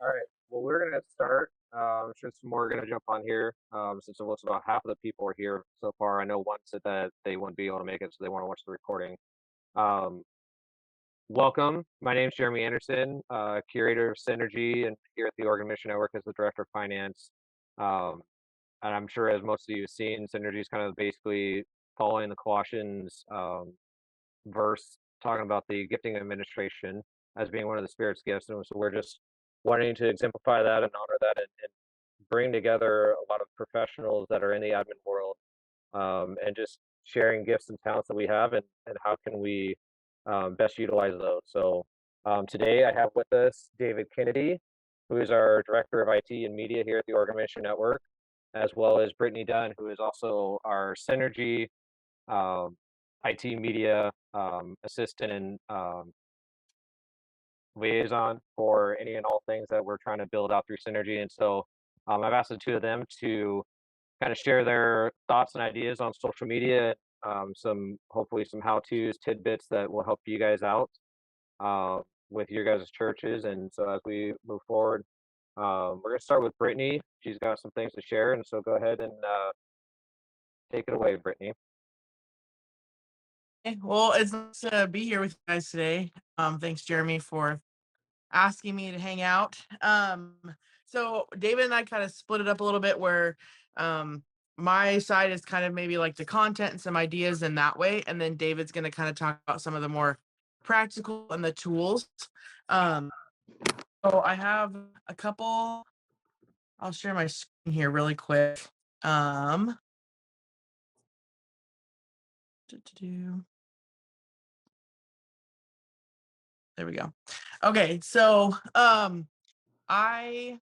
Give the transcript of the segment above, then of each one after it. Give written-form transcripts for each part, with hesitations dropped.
All right. Well, we're gonna start. I'm sure some more are gonna jump on here. Since it looks about half of the people are here so far. I know one said that they wouldn't be able to make it, so they want to watch the recording. Um, Welcome. My name is Jeremy Anderson, curator of Synergy, and here at the Oregon Mission Network as the director of finance. Um, and I'm sure, as most of you have seen, Synergy is kind of basically following the Colossians verse talking about the gifting administration as being one of the Spirit's gifts. And so we're just wanting to exemplify that and honor that and bring together a lot of professionals that are in the admin world and just sharing gifts and talents that we have and how can we best utilize those. So today I have with us David Kennedy, who is our Director of IT and Media here at the Oregon Mission Network, as well as Brittany Dunn, who is also our Synergy um, IT media assistant and liaison for any and all things that we're trying to build out through Synergy. And so I've asked the two of them to kind of share their thoughts and ideas on social media, some hopefully some how-tos, tidbits that will help you guys out with your guys' churches. And so as we move forward, we're going to start with Brittany. She's got some things to share. And so go ahead and take it away, Brittany. Well, it's nice to be here with you guys today. Thanks, Jeremy, for asking me to hang out. So David and I kind of split it up a little bit where my side is kind of maybe like the content and some ideas in that way, and then David's going to kind of talk about some of the more practical and the tools. Um, so I have a couple. I'll share my screen here really quick. Um, do. There we go. Okay, so I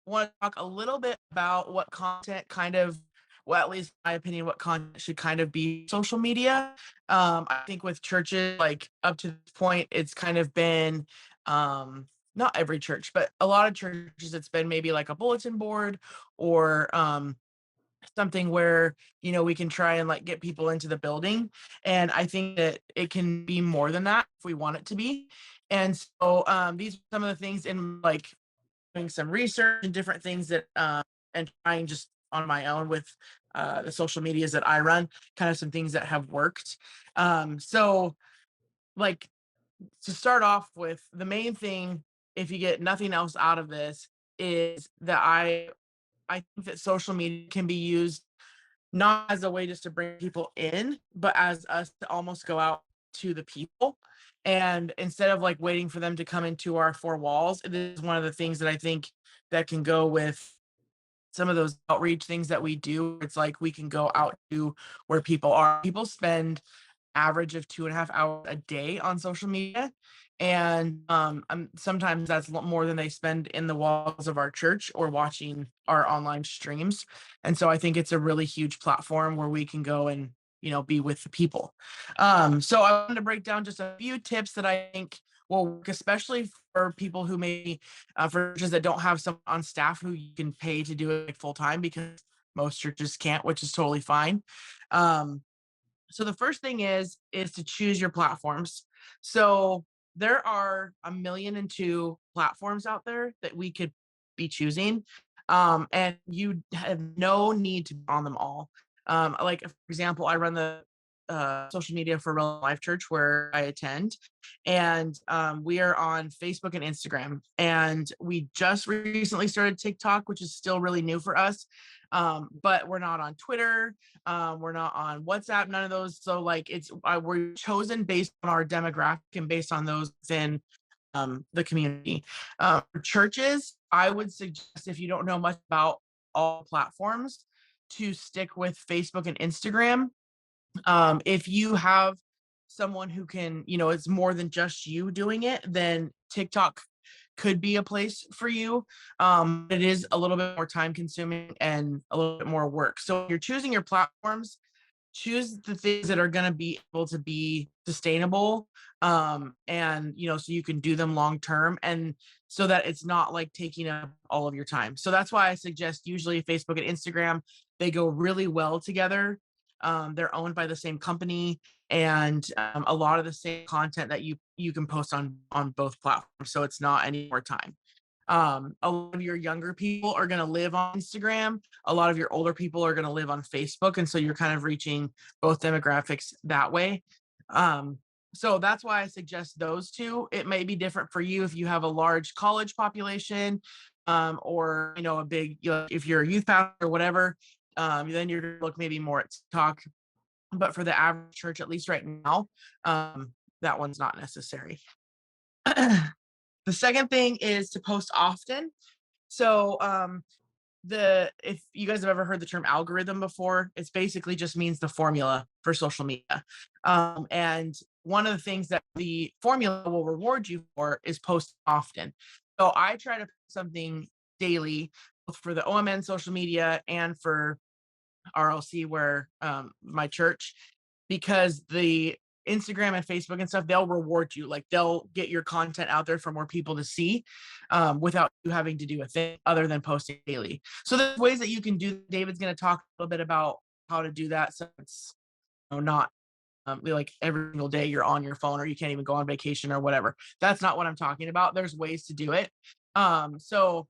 want to talk a little bit about what content kind of, well, at least in my opinion, what content should kind of be social media. I think with churches, like up to this point, it's kind of been not every church, but a lot of churches, it's been maybe like a bulletin board or something where we can try and like get people into the building. And I think that it can be more than that if we want it to be. And so these are some of the things in like doing some research and different things that and trying just on my own with the social medias that I run, kind of some things that have worked. So like to start off with, the main thing, if you get nothing else out of this, is that I think that social media can be used not as a way just to bring people in, but as us to almost go out to the people. And instead of like waiting for them to come into our four walls, it is one of the things that I think that can go with some of those outreach things that we do. It's like we can go out to where people are. People spend average of 2.5 hours a day on social media. And sometimes that's more than they spend in the walls of our church or watching our online streams. And so I think it's a really huge platform where we can go and be with the people. So I wanted to break down just a few tips that I think will work, especially for people who maybe for churches that don't have someone on staff who you can pay to do it like, full time, because most churches can't, which is totally fine. Um, so the first thing is to choose your platforms. So there are a million and two platforms out there that we could be choosing. And you have no need to be on them all. Like for example, I run the social media for Real Life Church where I attend, and we are on Facebook and Instagram. And we just recently started TikTok, which is still really new for us. But we're not on Twitter, we're not on WhatsApp, none of those. So like we're chosen based on our demographic and based on those within the community. For churches, I would suggest, if you don't know much about all platforms, to stick with Facebook and Instagram. If you have someone who can, it's more than just you doing it, then TikTok could be a place for you. It is a little bit more time consuming and a little bit more work. So if you're choosing your platforms, choose the things that are going to be able to be sustainable, and so you can do them long term, and so that it's not like taking up all of your time. So that's why I suggest usually Facebook and Instagram, they go really well together. They're owned by the same company, and a lot of the same content that you can post on both platforms, so it's not any more time. A lot of your younger people are going to live on Instagram. A lot of your older people are going to live on Facebook. And so you're kind of reaching both demographics that way. Um, so that's why I suggest those two. It may be different for you if you have a large college population, or a big, if you're a youth pastor or whatever, then you're going to look maybe more at TikTok. But for the average church, at least right now, that one's not necessary. The second thing is to post often. So the if you guys have ever heard the term algorithm before, it's basically just means the formula for social media. And one of the things that the formula will reward you for is post often. So I try to post something daily, both for the OMN social media and for RLC, where my church, because the Instagram and Facebook and stuff, they'll reward you. Like they'll get your content out there for more people to see, without you having to do a thing other than posting daily. So there's ways that you can do. David's going to talk a little bit about how to do that. So it's not like every single day you're on your phone or you can't even go on vacation or whatever. That's not what I'm talking about. There's ways to do it. So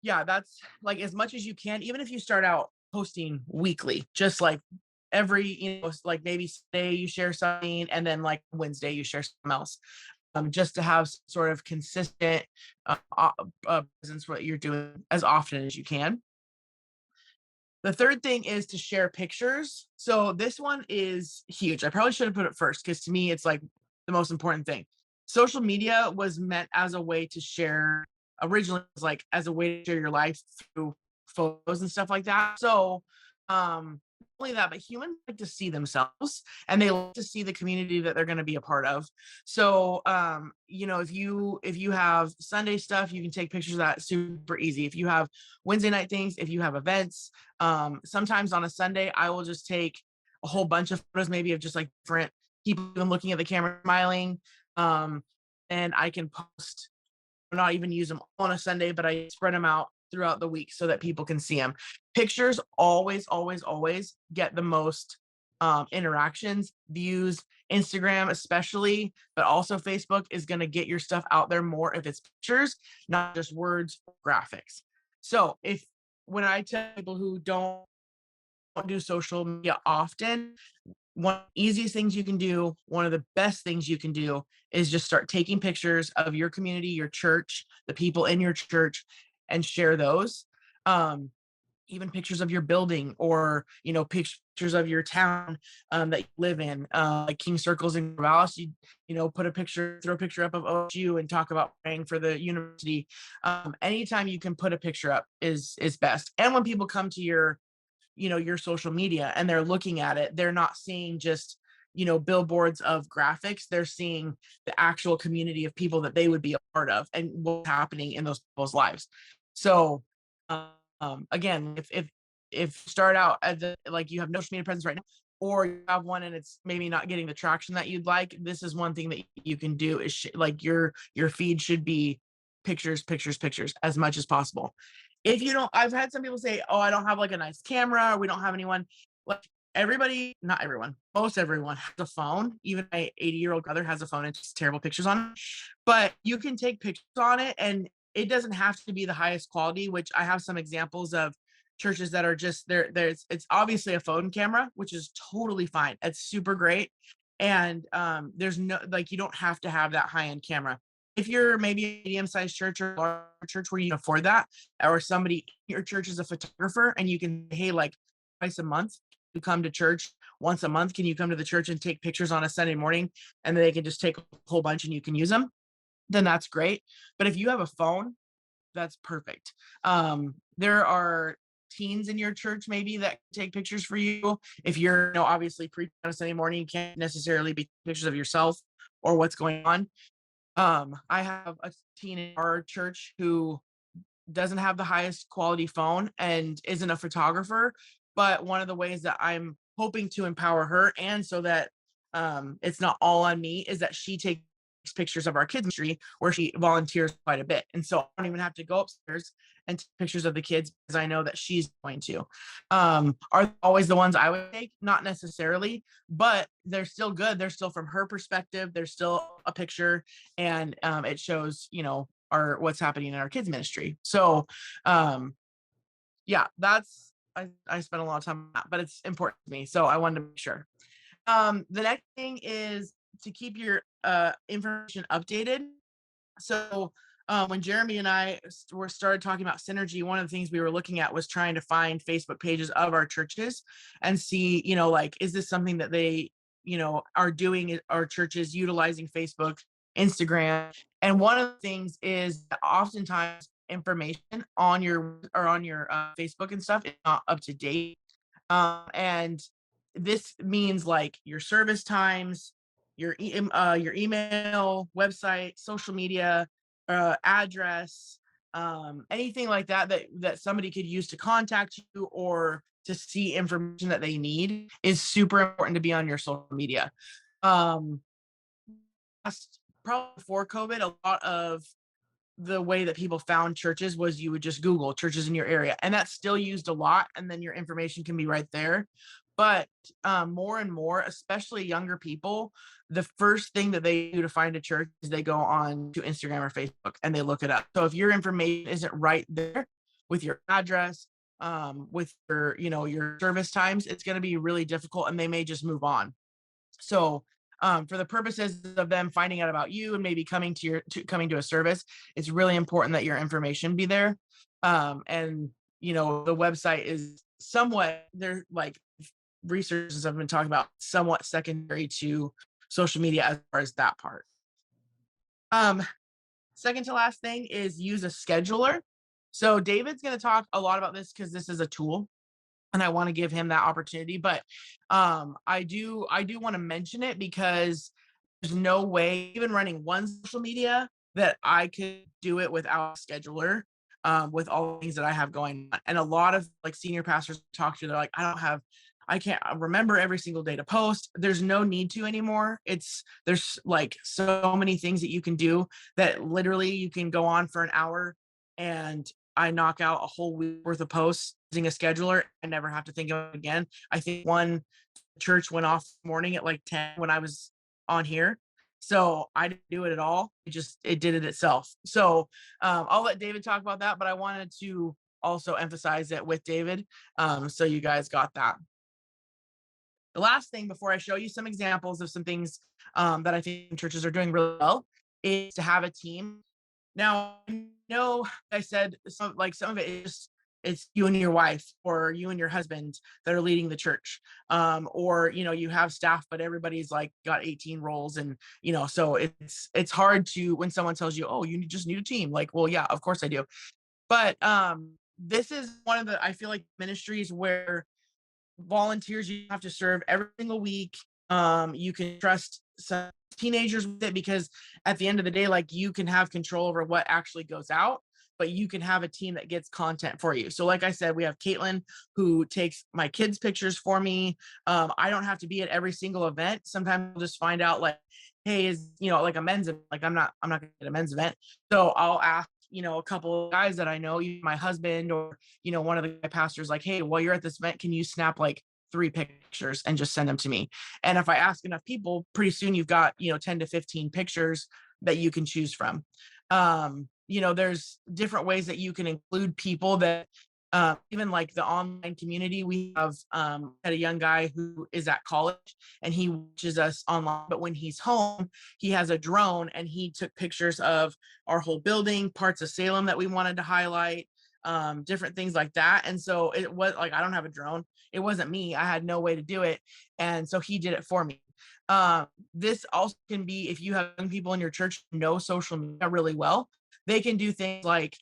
yeah, that's like as much as you can, even if you start out posting weekly, just like every, like maybe Sunday you share something and then like Wednesday you share something else. Just to have sort of consistent presence what you're doing as often as you can. The third thing is to share pictures. So this one is huge. I probably should have put it first because to me it's like the most important thing. Social media was meant as a way to share, originally it was like as a way to share your life through photos and stuff like that. So not only that, but humans like to see themselves and they like to see the community that they're going to be a part of. So if you have Sunday stuff, you can take pictures of that super easy. If you have Wednesday night things, if you have events, sometimes on a Sunday, I will just take a whole bunch of photos, maybe of just like different people even looking at the camera smiling. And I can post, not even use them on a Sunday, but I spread them out throughout the week so that people can see them. Pictures always, always, always get the most interactions, views. Instagram, especially, but also Facebook is going to get your stuff out there more if it's pictures, not just words, graphics. So when I tell people who don't do social media often, one of the easiest things you can do, one of the best things you can do is just start taking pictures of your community, your church, the people in your church, and share those. Even pictures of your building or, pictures of your town that you live in, like King Circles in Corvallis, throw a picture up of OSU and talk about praying for the university. Anytime you can put a picture up is best. And when people come to your social media and they're looking at it, they're not seeing just billboards of graphics. They're seeing the actual community of people that they would be a part of and what's happening in those people's lives. So again, if you start out as like you have no social media presence right now, or you have one and it's maybe not getting the traction that you'd like, this is one thing that you can do is like your feed should be pictures, pictures, pictures as much as possible. If you don't, I've had some people say, oh, I don't have like a nice camera, or we don't have anyone. Like everybody, not everyone, most everyone has a phone. Even my 80-year-old brother has a phone and just terrible pictures on it. But you can take pictures on it and it doesn't have to be the highest quality, which I have some examples of churches that are just it's obviously a phone camera, which is totally fine. It's super great. And there's no, like, you don't have to have that high-end camera. If you're maybe a medium-sized church or a large church where you can afford that, or somebody in your church is a photographer and you can, hey, like twice a month, you come to church once a month, can you come to the church and take pictures on a Sunday morning and then they can just take a whole bunch and you can use them? Then that's great. But if you have a phone, that's perfect. There are teens in your church maybe that can take pictures for you. If you're, obviously preaching on a Sunday morning, you can't necessarily be pictures of yourself or what's going on. I have a teen in our church who doesn't have the highest quality phone and isn't a photographer, but one of the ways that I'm hoping to empower her and so that it's not all on me is that she takes pictures of our kids ministry where she volunteers quite a bit. And so I don't even have to go upstairs and take pictures of the kids because I know that she's going to. Are always the ones I would take? Not necessarily, but they're still good. They're still from her perspective. They're still a picture and it shows, what's happening in our kids ministry. So yeah, that's I spent a lot of time on that, but it's important to me. So I wanted to make sure. The next thing is to keep your information updated. So when Jeremy and I were started talking about synergy, one of the things we were looking at was trying to find Facebook pages of our churches and see, like, is this something that they, are doing? Our churches utilizing Facebook, Instagram, and one of the things is that oftentimes information on your Facebook and stuff is not up to date, and this means like your service times, your email, website, social media, address, anything like that somebody could use to contact you or to see information that they need is super important to be on your social media. Um, Probably before COVID, a lot of the way that people found churches was you would just Google churches in your area, and that's still used a lot. And then your information can be right there. But more and more, especially younger people, the first thing that they do to find a church is they go on to Instagram or Facebook and they look it up. So if your information isn't right there with your address, with your service times, it's going to be really difficult, and they may just move on. So for the purposes of them finding out about you and maybe coming to a service, it's really important that your information be there. And the website is somewhat, they're like, researchers have been talking about, somewhat secondary to social media as far as that part. Second to last thing is use a scheduler. So David's going to talk a lot about this because this is a tool and I want to give him that opportunity. But I do want to mention it because there's no way, even running one social media, that I could do it without a scheduler, with all the things that I have going on. And a lot of like senior pastors talk to, they're like, I can't remember every single day to post. There's no need to anymore. There's like so many things that you can do that literally you can go on for an hour and I knock out a whole week worth of posts using a scheduler and never have to think of it again. I think one church went off this morning at like 10 when I was on here. So I didn't do it at all. It did it itself. So I'll let David talk about that, but I wanted to also emphasize it with David. So you guys got that. The last thing before I show you some examples of some things that I think churches are doing really well is to have a team. Now, I know I said some of it is it's you and your wife or you and your husband that are leading the church, or you have staff, but everybody's like got 18 roles, and so it's hard to, when someone tells you, oh, you just need a team, like, well, yeah, of course I do. But this is one of the, I feel like, ministries where volunteers you have to serve every single week. You can trust some teenagers with it because at the end of the day, like, you can have control over what actually goes out, but you can have a team that gets content for you. So like I said, we have Caitlin who takes my kids' pictures for me. I don't have to be at every single event. Sometimes I'll just find out like, hey, is like a men's event, like I'm not gonna get a men's event. So I'll ask a couple of guys that I know, my husband or one of the pastors, like, hey, while you're at this event, can you snap like 3 pictures and just send them to me? And if I ask enough people, pretty soon you've got 10 to 15 pictures that you can choose from. There's different ways that you can include people that even like the online community. We have had a young guy who is at college and he watches us online, but when he's home, he has a drone and he took pictures of our whole building, parts of Salem that we wanted to highlight, different things like that. And so it was like, I don't have a drone. It wasn't me. I had no way to do it. And so he did it for me. This also can be, if you have young people in your church who know social media really well, they can do things like,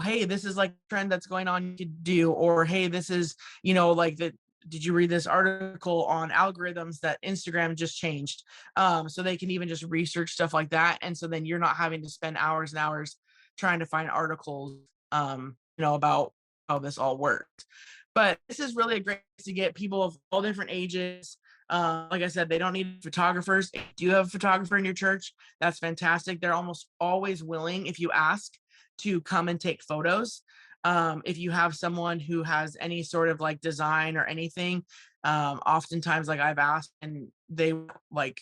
hey, this is like a trend that's going on, you could do, or hey, this is, like did you read this article on algorithms that Instagram just changed? So they can even just research stuff like that. And so then you're not having to spend hours and hours trying to find articles, about how this all works. But this is really a great place to get people of all different ages. Like I said, they don't need photographers. If you have a photographer in your church, that's fantastic. They're almost always willing, if you ask, to come and take photos. If you have someone who has any sort of like design or anything, oftentimes like I've asked and they like,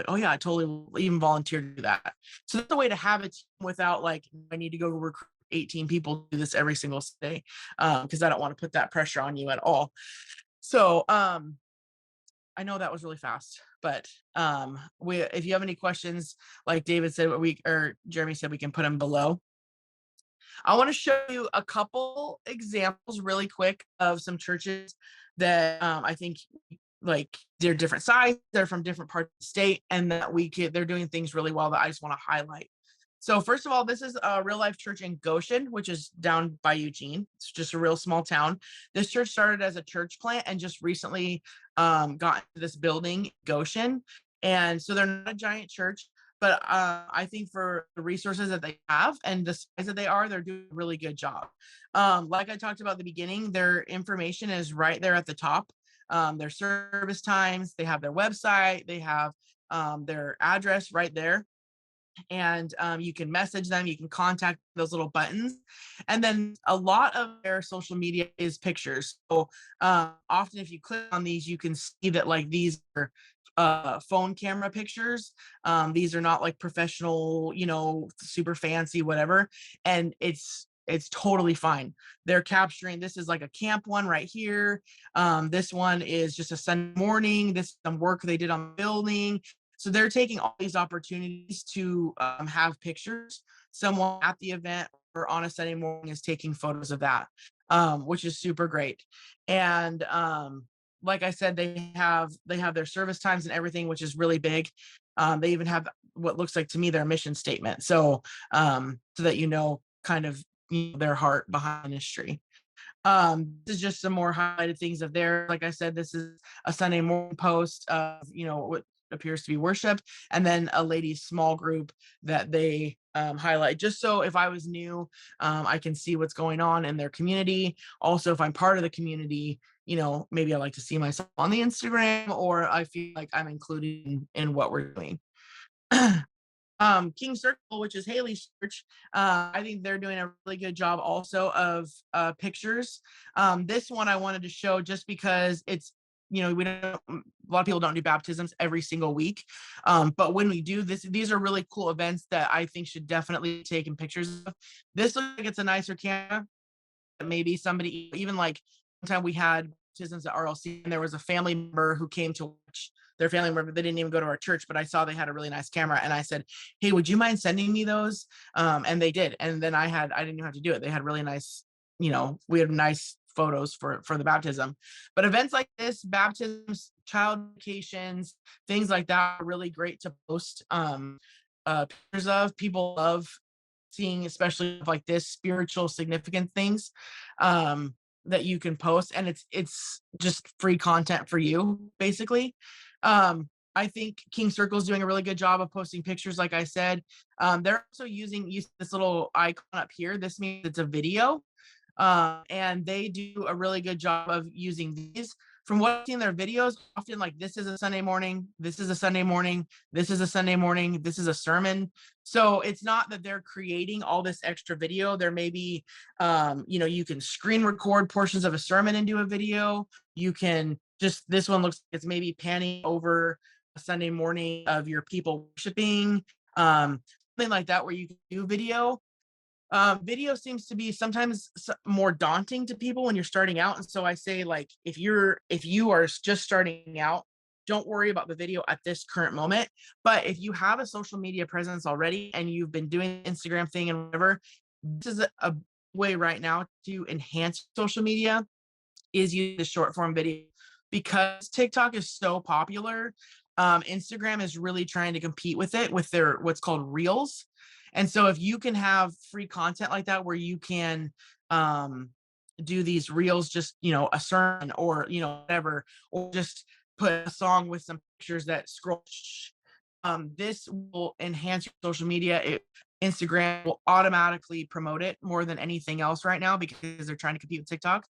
oh yeah, I totally will even volunteer to do that. So that's a way to have a team without like, I need to go recruit 18 people to do this every single day, because I don't want to put that pressure on you at all. So I know that was really fast, but we if you have any questions, like David said, we or Jeremy said, we can put them below. I want to show you a couple examples really quick of some churches that I think like they're different sizes, they're from different parts of the state, and that they're doing things really well that I just want to highlight. So first of all, this is a real life church in Goshen, which is down by Eugene. It's just a real small town. This church started as a church plant and just recently got into this building, Goshen. And so they're not a giant church, but I think for the resources that they have and the size that they are, they're doing a really good job. Like I talked about at the beginning, their information is right there at the top. Their service times, they have their website, they have their address right there, and you can message them, you can contact those little buttons. And then a lot of their social media is pictures. So often if you click on these, you can see that like these are phone camera pictures. These are not like professional, super fancy, whatever. And it's totally fine. They're capturing, this is like a camp one right here. This one is just a Sunday morning. This is some work they did on the building. So they're taking all these opportunities to have pictures. Someone at the event or on a Sunday morning is taking photos of that, which is super great. And like I said, they have their service times and everything, which is really big. They even have what looks like to me their mission statement, so so that kind of their heart behind ministry. This is just some more highlighted things of there. Like I said, this is a Sunday morning post of what appears to be worship, and then a ladies small group that they highlight, just so if I was new, I can see what's going on in their community. Also, if I'm part of the community, maybe I like to see myself on the Instagram, or I feel like I'm included in what we're doing. King Circle, which is Haley's church, I think they're doing a really good job also of pictures. This one I wanted to show just because it's, we don't, a lot of people don't do baptisms every single week. But when we do this, these are really cool events that I think should definitely be taken pictures of. This looks like it's a nicer camera. Maybe somebody, even like one time we had baptisms at RLC, and there was a family member who came to watch their family member. They didn't even go to our church, but I saw they had a really nice camera, and I said, "Hey, would you mind sending me those?" And they did. And then I didn't even have to do it. They had really nice, we had nice photos for the baptism. But events like this, baptisms, child vacations, things like that, are really great to post pictures of. People love seeing, especially like this spiritual significant things that you can post, and it's just free content for you basically. I think King Circle is doing a really good job of posting pictures, like I said. They're also using this little icon up here. This means it's a video, and they do a really good job of using these. From what I've seen in their videos, often like this is a Sunday morning, this is a Sunday morning, this is a Sunday morning, this is a sermon. So it's not that they're creating all this extra video. There may be, you can screen record portions of a sermon and do a video. You can this one looks like it's maybe panning over a Sunday morning of your people worshiping, something like that, where you can do video. Video seems to be sometimes more daunting to people when you're starting out, and so I say, like, if you are just starting out, don't worry about the video at this current moment. But if you have a social media presence already and you've been doing the Instagram thing and whatever, this is a way right now to enhance social media, is use the short form video. Because TikTok is so popular, Instagram is really trying to compete with it with their what's called Reels. And so if you can have free content like that, where you can do these Reels, just a sermon, or whatever, or just put a song with some pictures that scroll, this will enhance your social media. Instagram will automatically promote it more than anything else right now, because they're trying to compete with TikTok.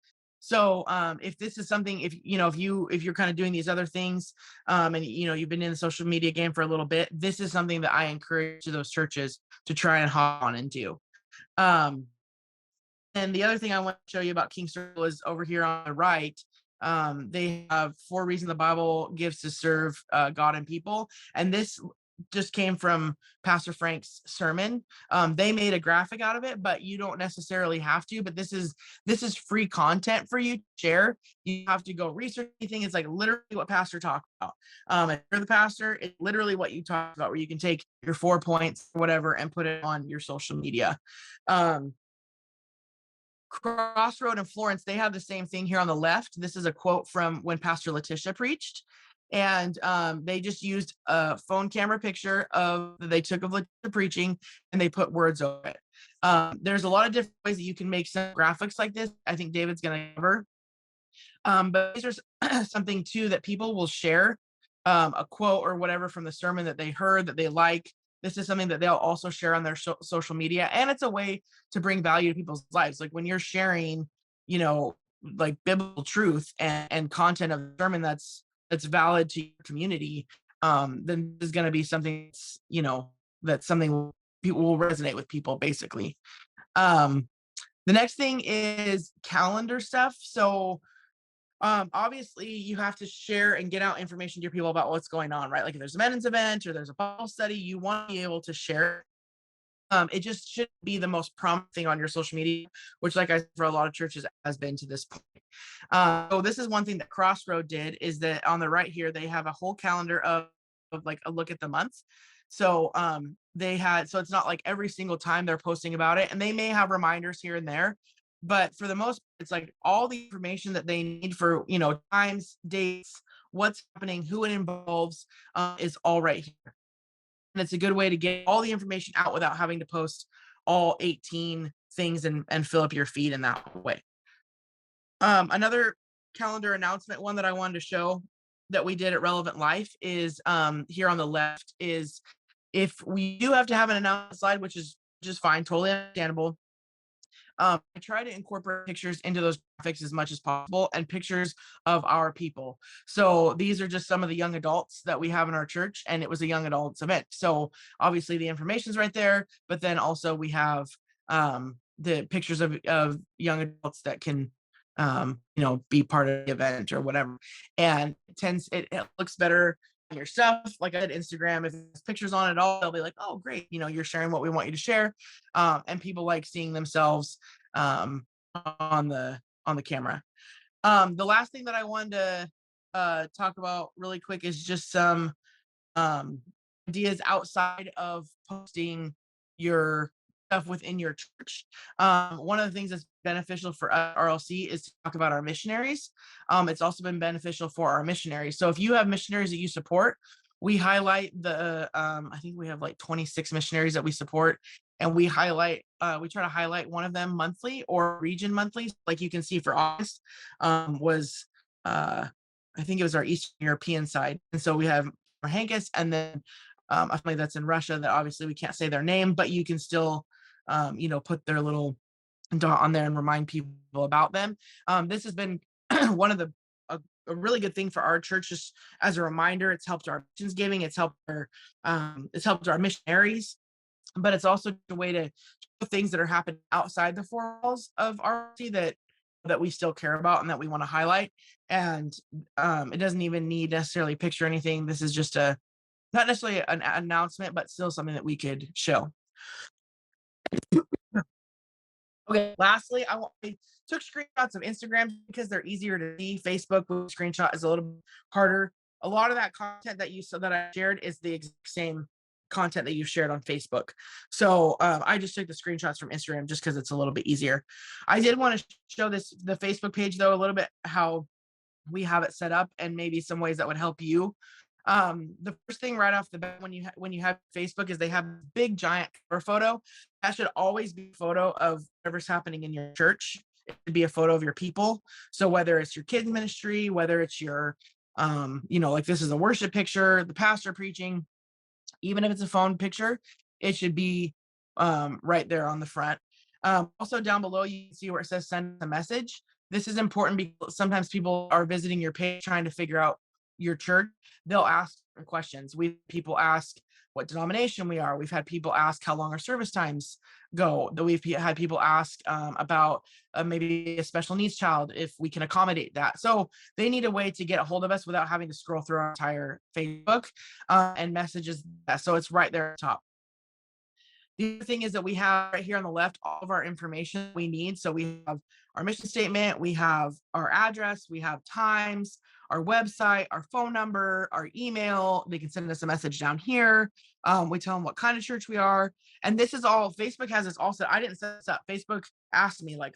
So if this is something, if you're kind of doing these other things, and you've been in the social media game for a little bit, this is something that I encourage those churches to try and hop on and do. And the other thing I want to show you about King Circle is over here on the right. They have 4 reasons the Bible gives to serve God and people. And this just came from Pastor Frank's sermon. They made a graphic out of it, but you don't necessarily have to. But this is free content for you to share. You have to go research anything. It's like literally what pastor talked about. If you're the pastor, it's literally what you talked about, where you can take your 4 points, or whatever, and put it on your social media. Crossroad and Florence, they have the same thing here on the left. This is a quote from when Pastor Letitia preached. And they just used a phone camera picture of that they took of Letitia preaching, and they put words over it. There's a lot of different ways that you can make some graphics like this. I think David's going to cover. But these are something too that people will share, a quote or whatever from the sermon that they heard that they like. This is something that they'll also share on their social media, and it's a way to bring value to people's lives. Like when you're sharing, you know, like biblical truth and content of the sermon that's valid to your community, then there's going to be something that's, that's something people will resonate with people, basically. The next thing is calendar stuff. So obviously you have to share and get out information to your people about what's going on, right? Like if there's a men's event or there's a Bible study, you want to be able to share. It just shouldn't be the most prominent thing on your social media, which, like I said, for a lot of churches has been to this point. So this is one thing that Crossroad did, is that on the right here, they have a whole calendar of like a look at the months. So so it's not like every single time they're posting about it, and they may have reminders here and there, but for the most part, it's like all the information that they need for, times, dates, what's happening, who it involves, is all right here. And it's a good way to get all the information out without having to post all 18 things and fill up your feed in that way. Another calendar announcement, one that I wanted to show that we did at Relevant Life, is here on the left, is if we do have to have an announcement slide, which is just fine, totally understandable. I try to incorporate pictures into those graphics as much as possible, and pictures of our people. So these are just some of the young adults that we have in our church, and it was a young adults event. So obviously the information's right there, but then also we have the pictures of young adults that can be part of the event or whatever. And it looks better on your stuff. Like I said, Instagram, if there's pictures on it all, they'll be like, oh great, you're sharing what we want you to share. And people like seeing themselves on the camera. The last thing that I wanted to talk about really quick is just some ideas outside of posting your stuff within your church. One of the things that's beneficial for us, RLC, is to talk about our missionaries. It's also been beneficial for our missionaries. So if you have missionaries that you support, we highlight I think we have like 26 missionaries that we support, and we try to highlight one of them monthly or region monthly. Like you can see for August was I think it was our Eastern European side. And so we have Hankis, and then a family that's in Russia that obviously we can't say their name, but you can still put their little dot on there and remind people about them. This has been one of a really good thing for our church, just as a reminder. It's helped our missions giving, it's helped our missionaries, but it's also a way to show things that are happening outside the four walls of RC that we still care about and that we want to highlight. And it doesn't even need necessarily picture anything. This is just not necessarily an announcement, but still something that we could show. Okay, lastly, I took screenshots of Instagram because they're easier to see. Facebook with screenshot is a little harder. A lot of that content that I shared is the exact same content that you shared on Facebook. So I just took the screenshots from Instagram just because it's a little bit easier. I did want to show the Facebook page though, a little bit how we have it set up and maybe some ways that would help you. The first thing right off the bat when you have Facebook is they have a big giant cover photo. That should always be a photo of whatever's happening in your church. It should be a photo of your people. So whether it's your kids ministry, whether it's your like this is a worship picture, the pastor preaching, even if it's a phone picture, it should be right there on the front. Also down below, you can see where it says send a message. This is important because sometimes people are visiting your page trying to figure out your church, they'll ask questions. We people ask what denomination we are. We've had people ask how long our service times go. That we've had people ask about maybe a special needs child, if we can accommodate that. So they need a way to get a hold of us without having to scroll through our entire Facebook and messages. So it's right there at the top. The other thing is that we have right here on the left all of our information we need. So we have our mission statement, we have our address, we have times, our website, our phone number, our email. They can send us a message down here. We tell them what kind of church we are. And this is all, Facebook has this all set. I didn't set this up. Facebook asked me, like,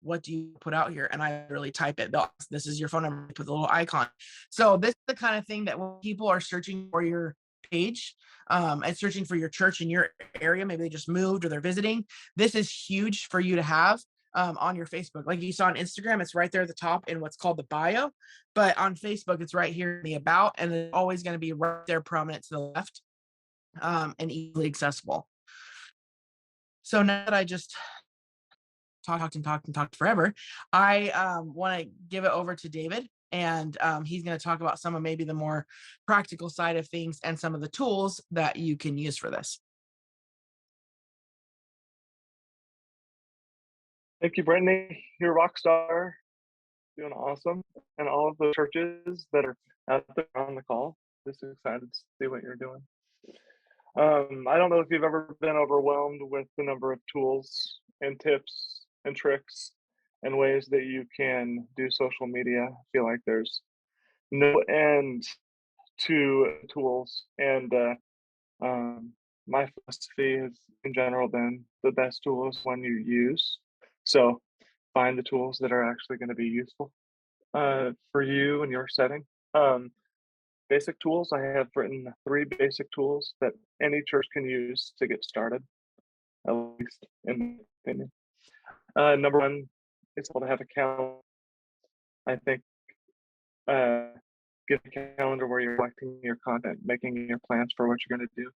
what do you put out here? And I really type it. This is your phone number, put the little icon. So this is the kind of thing that when people are searching for your page and searching for your church in your area, maybe they just moved or they're visiting, this is huge for you to have on your Facebook. Like you saw on Instagram, it's right there at the top in what's called the bio, but on Facebook, it's right here in the about, and it's always going to be right there prominent to the left and easily accessible. So now that I just talked forever, I want to give it over to David, and he's going to talk about some of maybe the more practical side of things and some of the tools that you can use for this. Thank you, Brittany. You're a rock star, doing awesome. And all of the churches that are out there on the call, just excited to see what you're doing. I don't know if you've ever been overwhelmed with the number of tools and tips and tricks and ways that you can do social media. I feel like there's no end to tools, and my philosophy has in general been the best tool is one you use. So find the tools that are actually going to be useful for you and your setting. Basic tools, I have written 3 basic tools that any church can use to get started, at least in my opinion. Number 1, it's able to have a calendar. I think get a calendar where you're collecting your content, making your plans for what you're going to do.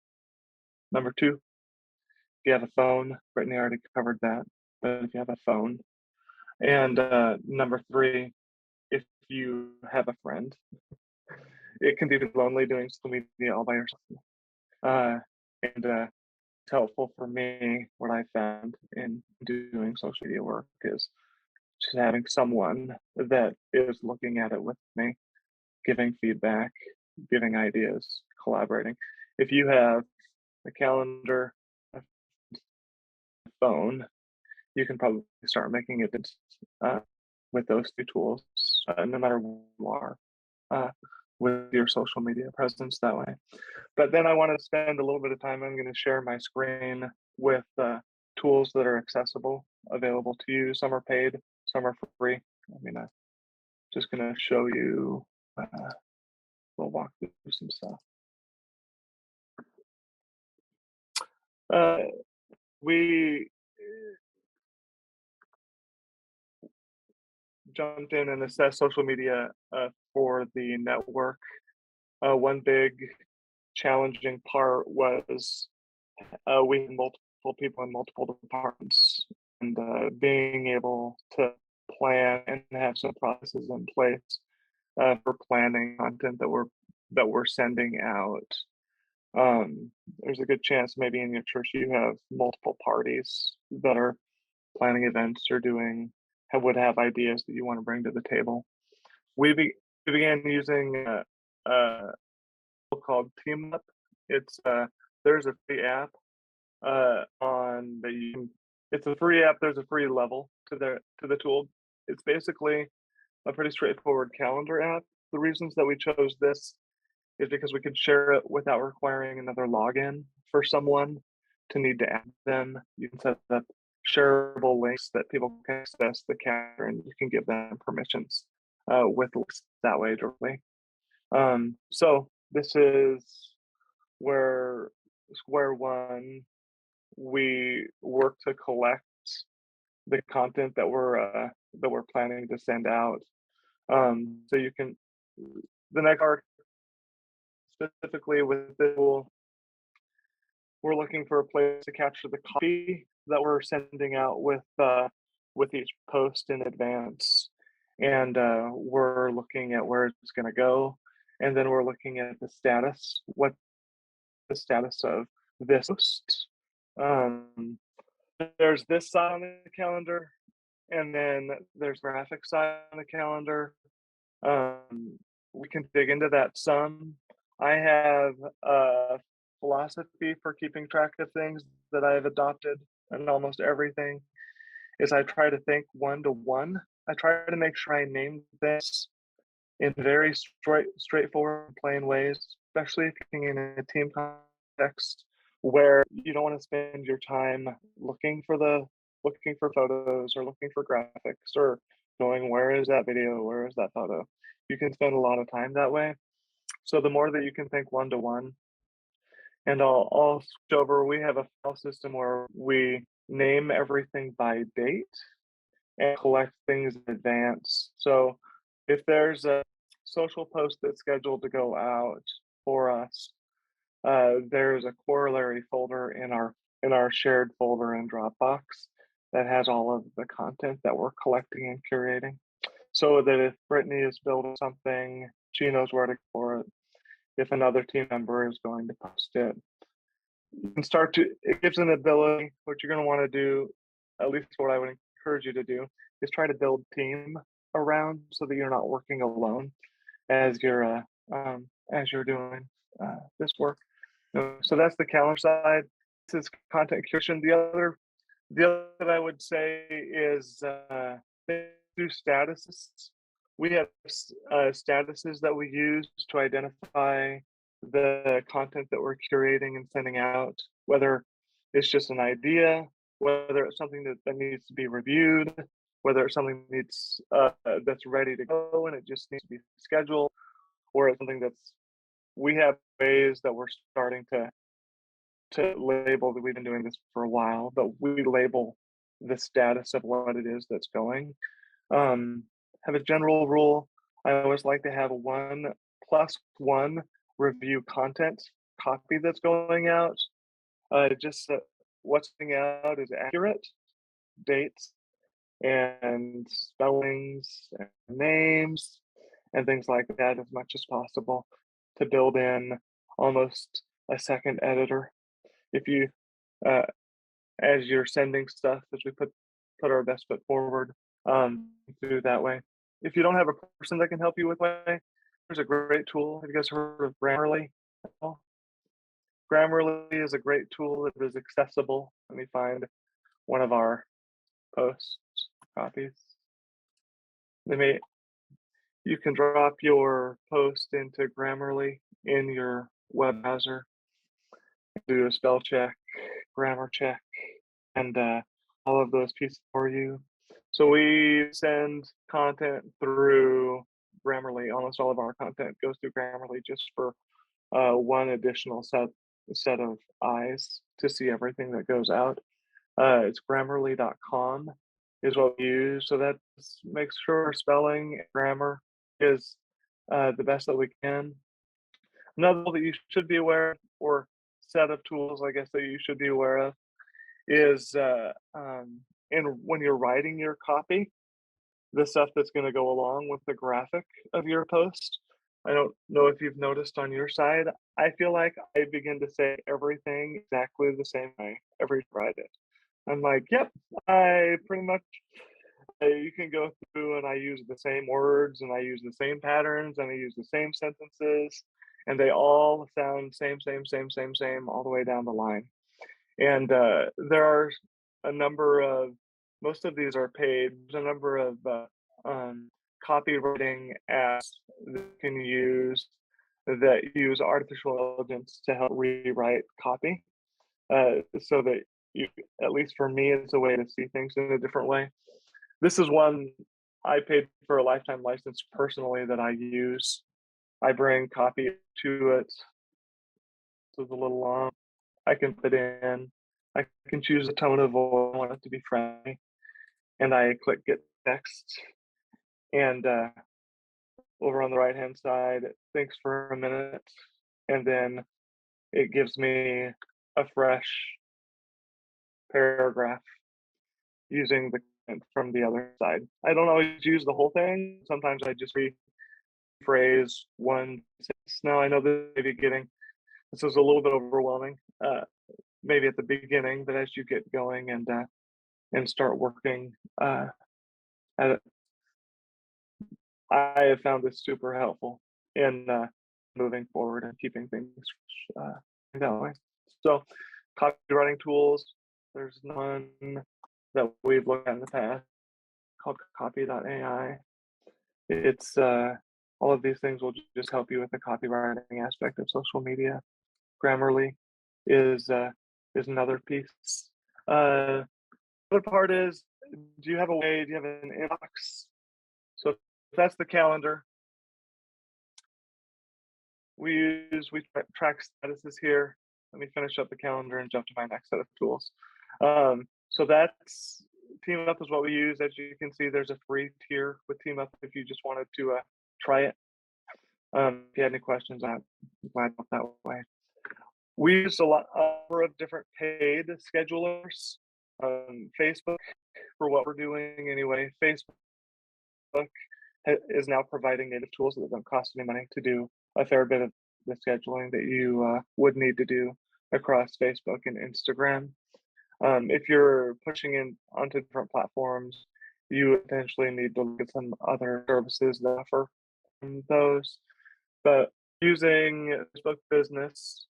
Number 2, if you have a phone, Brittany already covered that, but if you have a phone. And number 3, if you have a friend, it can be lonely doing social media all by yourself. And it's helpful for me. What I found in doing social media work is just having someone that is looking at it with me, giving feedback, giving ideas, collaborating. If you have a calendar, a phone, you can probably start making it with those 2 tools, no matter who you are, with your social media presence that way. But then I want to spend a little bit of time. I'm going to share my screen with tools that are accessible, available to you. Some are paid, some are free. I mean, I'm just going to show you, we'll walk through some stuff. We jumped in and assessed social media for the network. One big challenging part was we had multiple people in multiple departments, and being able to plan and have some processes in place for planning content that we're sending out. There's a good chance maybe in your church you have multiple parties that are planning events or would have ideas that you want to bring to the table. We began using a tool called TeamUp. It's there's a free app on that you can. It's a free app. There's a free level to the tool. It's basically a pretty straightforward calendar app. The reasons that we chose this is because we could share it without requiring another login for someone to need to add them. You can set up shareable links that people can access the calendar, and you can give them permissions with links that way directly. So this is where square one. We work to collect the content that we're planning to send out. So you can the next part specifically with this tool, we're looking for a place to capture the copy that we're sending out with each post in advance, and we're looking at where it's going to go. and then we're looking at the status, what the status of this post. There's this side on the calendar, and then there's graphic side on the calendar. We can dig into that some. I have a philosophy for keeping track of things that I've adopted, and almost everything is I try to think one to one. I try to make sure I name this in very straightforward, plain ways, especially if you're in a team context where you don't want to spend your time looking for photos or looking for graphics or going, where is that video, where is that photo. You can spend a lot of time that way. So the more that you can think one to one, and I'll switch over. We have a file system where we name everything by date and collect things in advance. So if there's a social post that's scheduled to go out for us, there's a corollary folder in our shared folder in Dropbox that has all of the content that we're collecting and curating, so that if Brittany is building something, she knows where to go for it. If another team member is going to post it, you can it gives an ability. What you're going to want to do, at least what I would encourage you to do, is try to build team around so that you're not working alone as you're doing this work. So that's the calendar side. This is content curation. The other that I would say is do statuses. We have statuses that we use to identify the content that we're curating and sending out, whether it's just an idea, whether it's something that needs to be reviewed, whether it's something that's ready to go and it just needs to be scheduled, or it's something we have ways that we're starting to label that we've been doing this for a while, but we label the status of what it is that's going. Have a general rule. I always like to have a 1+1 review content copy that's going out. Just what's going out is accurate, dates and spellings and names and things like that as much as possible, to build in almost a second editor. If you, as you're sending stuff, as we put our best foot forward, do that way. If you don't have a person that can help you with way, there's a great tool. Have you guys heard of Grammarly? Grammarly is a great tool that is accessible. Let me find one of our post copies. You can drop your post into Grammarly in your web browser, do a spell check, grammar check, and all of those pieces for you. So we send content through Grammarly. Almost all of our content goes through Grammarly just for one additional set of eyes to see everything that goes out. It's Grammarly.com is what we use. So that makes sure spelling and grammar is the best that we can. Another that you should be aware of, or set of tools, I guess, that you should be aware of, is when you're writing your copy, the stuff that's going to go along with the graphic of your post. I don't know if you've noticed on your side, I feel like I begin to say everything exactly the same way every Friday. I'm like, yep, I pretty much, you can go through and I use the same words and I use the same patterns and I use the same sentences, and they all sound same all the way down the line. And there are a number of, most of these are paid, there's a number of copywriting apps that you can use that use artificial intelligence to help rewrite copy, so that you, at least for me, it's a way to see things in a different way. This is one I paid for a lifetime license personally that I use. I bring copy to it. So it's a little long. I can put in, I can choose a tone of voice. I want it to be friendly. And I click get text. And over on the right hand side, it thinks for a minute. And then it gives me a fresh paragraph using the content from the other side. I don't always use the whole thing. Sometimes I just read phrase, one sentence. Now I know this is a little bit overwhelming, maybe at the beginning, but as you get going and start working at it, I have found this super helpful in moving forward and keeping things that way. So, copywriting tools. There's one that we've looked at in the past called Copy.ai. It's all of these things will just help you with the copywriting aspect of social media. Grammarly is another piece. Other part is, do you have an inbox? So if that's the calendar. We track statuses here. Let me finish up the calendar and jump to my next set of tools. So that's Team Up is what we use. As you can see, there's a free tier with Team Up if you just wanted to try it. If you had any questions, I'm glad to help that way. We use a number of different paid schedulers. Facebook, for what we're doing anyway, Facebook is now providing native tools that don't cost any money to do a fair bit of the scheduling that you would need to do across Facebook and Instagram. If you're pushing in onto different platforms, you potentially need to look at some other services that offer those. But using Facebook Business,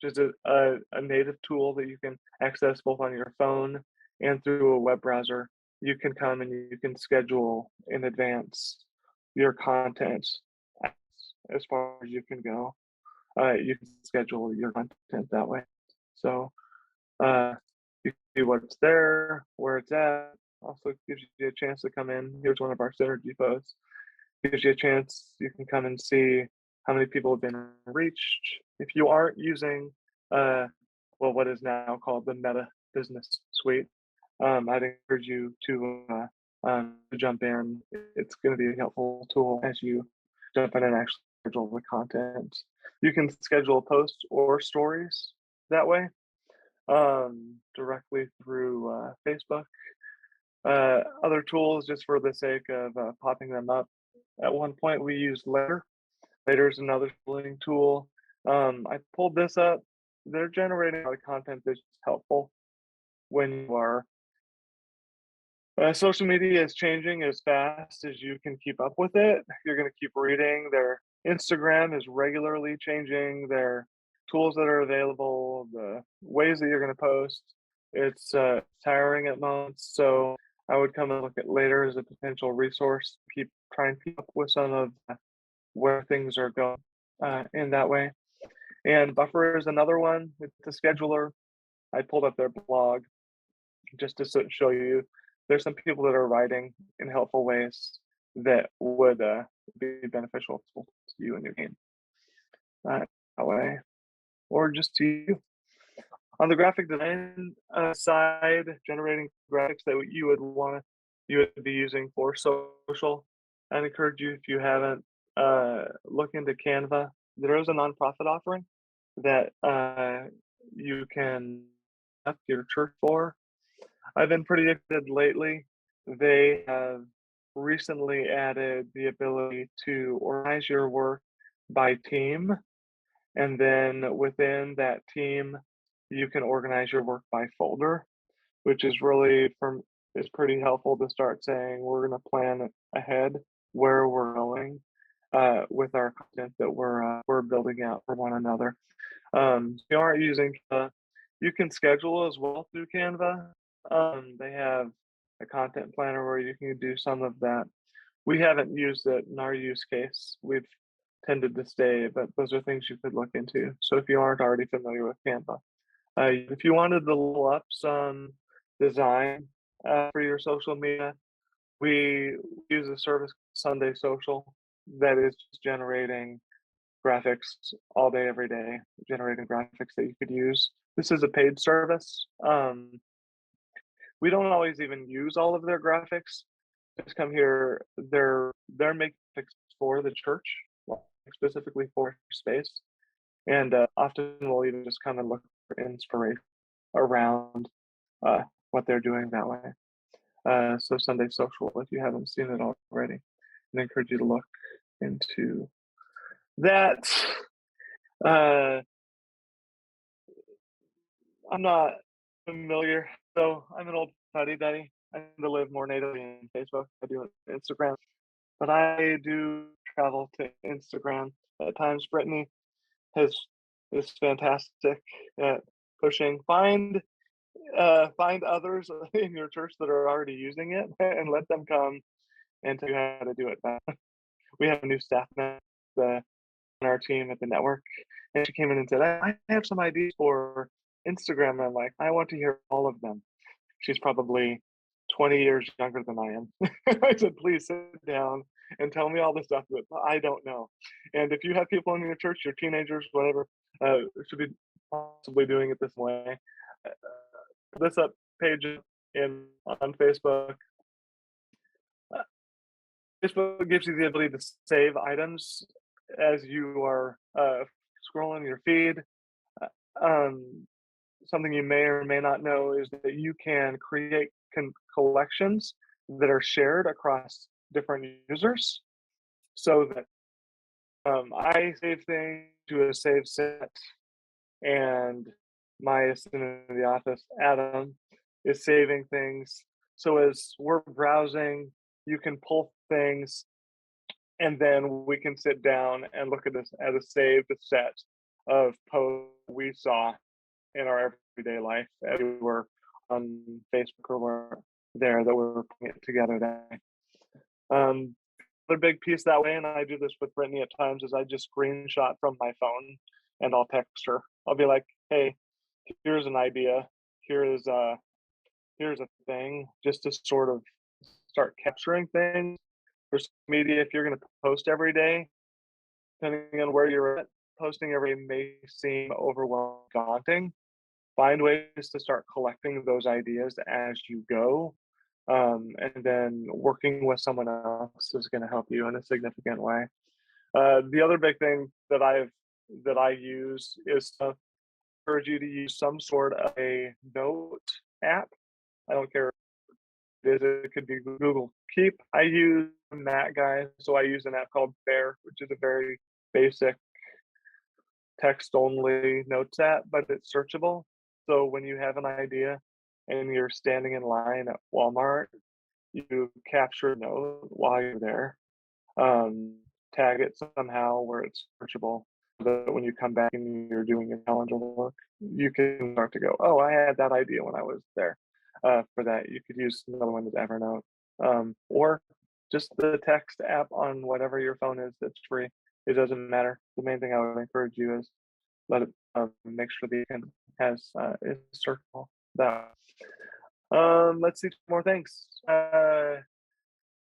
which is a native tool that you can access both on your phone and through a web browser, you can come and you can schedule in advance your content as far as you can go. You can schedule your content that way. So you can see what's there, where it's at. Also gives you a chance to come in. Here's one of our synergy posts. Gives you a chance, you can come and see how many people have been reached. If you aren't using what is now called the Meta Business Suite, I'd encourage you to jump in. It's going to be a helpful tool as you jump in and actually schedule the content. You can schedule posts or stories that way directly through Facebook. Other tools, just for the sake of popping them up. At one point, we used Later. Later is another scheduling tool. I pulled this up. They're generating a lot of content that's helpful when you are social media is changing as fast as you can keep up with it. You're going to keep reading. Their Instagram is regularly changing their tools that are available, the ways that you're going to post. It's tiring at moments. So I would come and look at Later as a potential resource. Try and keep up with some of where things are going in that way. And Buffer is another one. It's a scheduler. I pulled up their blog just to show you. There's some people that are writing in helpful ways that would be beneficial to you and your game that way, or just to you. On the graphic design side, generating graphics that you would be using for social, I'd encourage you, if you haven't, look into Canva. There is a nonprofit offering that you can up your church for. I've been pretty excited lately. They have recently added the ability to organize your work by team, and then within that team, you can organize your work by folder, which is really is pretty helpful to start saying we're going to plan ahead where we're going with our content that we're building out for one another. If you aren't using Canva, you can schedule as well through Canva. They have a content planner where you can do some of that. We haven't used it in our use case. We've tended to stay, but those are things you could look into. So if you aren't already familiar with Canva, if you wanted to level up some design for your social media, we use a service Sunday Social that is just generating graphics all day, every day, generating graphics that you could use. This is a paid service. We don't always even use all of their graphics. Just come here. They're making graphics for the church, specifically for space, and often we'll even just come and look for inspiration around what they're doing that way. So Sunday Social, if you haven't seen it already, I encourage you to look into that. I'm not familiar, so I'm an old fuddy duddy. I tend to live more natively in Facebook. I do it on Instagram, but I do travel to Instagram at times. Brittany is fantastic at pushing. Find others in your church that are already using it and let them come and tell you how to do it. We have a new staff member on our team at the network, and she came in and said, I have some ideas for Instagram. And I'm like, I want to hear all of them. She's probably 20 years younger than I am. I said, please sit down and tell me all the stuff that I don't know. And if you have people in your church, your teenagers, whatever, should be possibly doing it this way. This up page on Facebook. Facebook gives you the ability to save items as you are scrolling your feed. Something you may or may not know is that you can create collections that are shared across different users, so that I save things to a save set, and my assistant in the office, Adam, is saving things. So as we're browsing, you can pull things, and then we can sit down and look at this as a saved set of posts we saw in our everyday life as we were on Facebook or we're there that we're putting it together that. Another big piece that way, and I do this with Brittany at times, is I just screenshot from my phone and I'll text her. I'll be like, hey, here's an idea. Here's a thing, just to sort of start capturing things for social media. If you're going to post every day, depending on where you're at, posting every day may seem overwhelming, daunting. Find ways to start collecting those ideas as you go. And then working with someone else is going to help you in a significant way. The other big thing that I use is to encourage you to use some sort of a note app. I don't care what it is. It could be Google Keep. I use Mac guy, so I use an app called Bear, which is a very basic text-only notes app, but it's searchable. So when you have an idea and you're standing in line at Walmart, you capture a note while you're there, tag it somehow where it's searchable, so that when you come back and you're doing your calendar work, you can start to go, oh, I had that idea when I was there. For that, you could use another one is Evernote, or just the text app on whatever your phone is that's free. It doesn't matter. The main thing I would encourage you is let it make sure the icon has is searchable. That. Let's see more things. I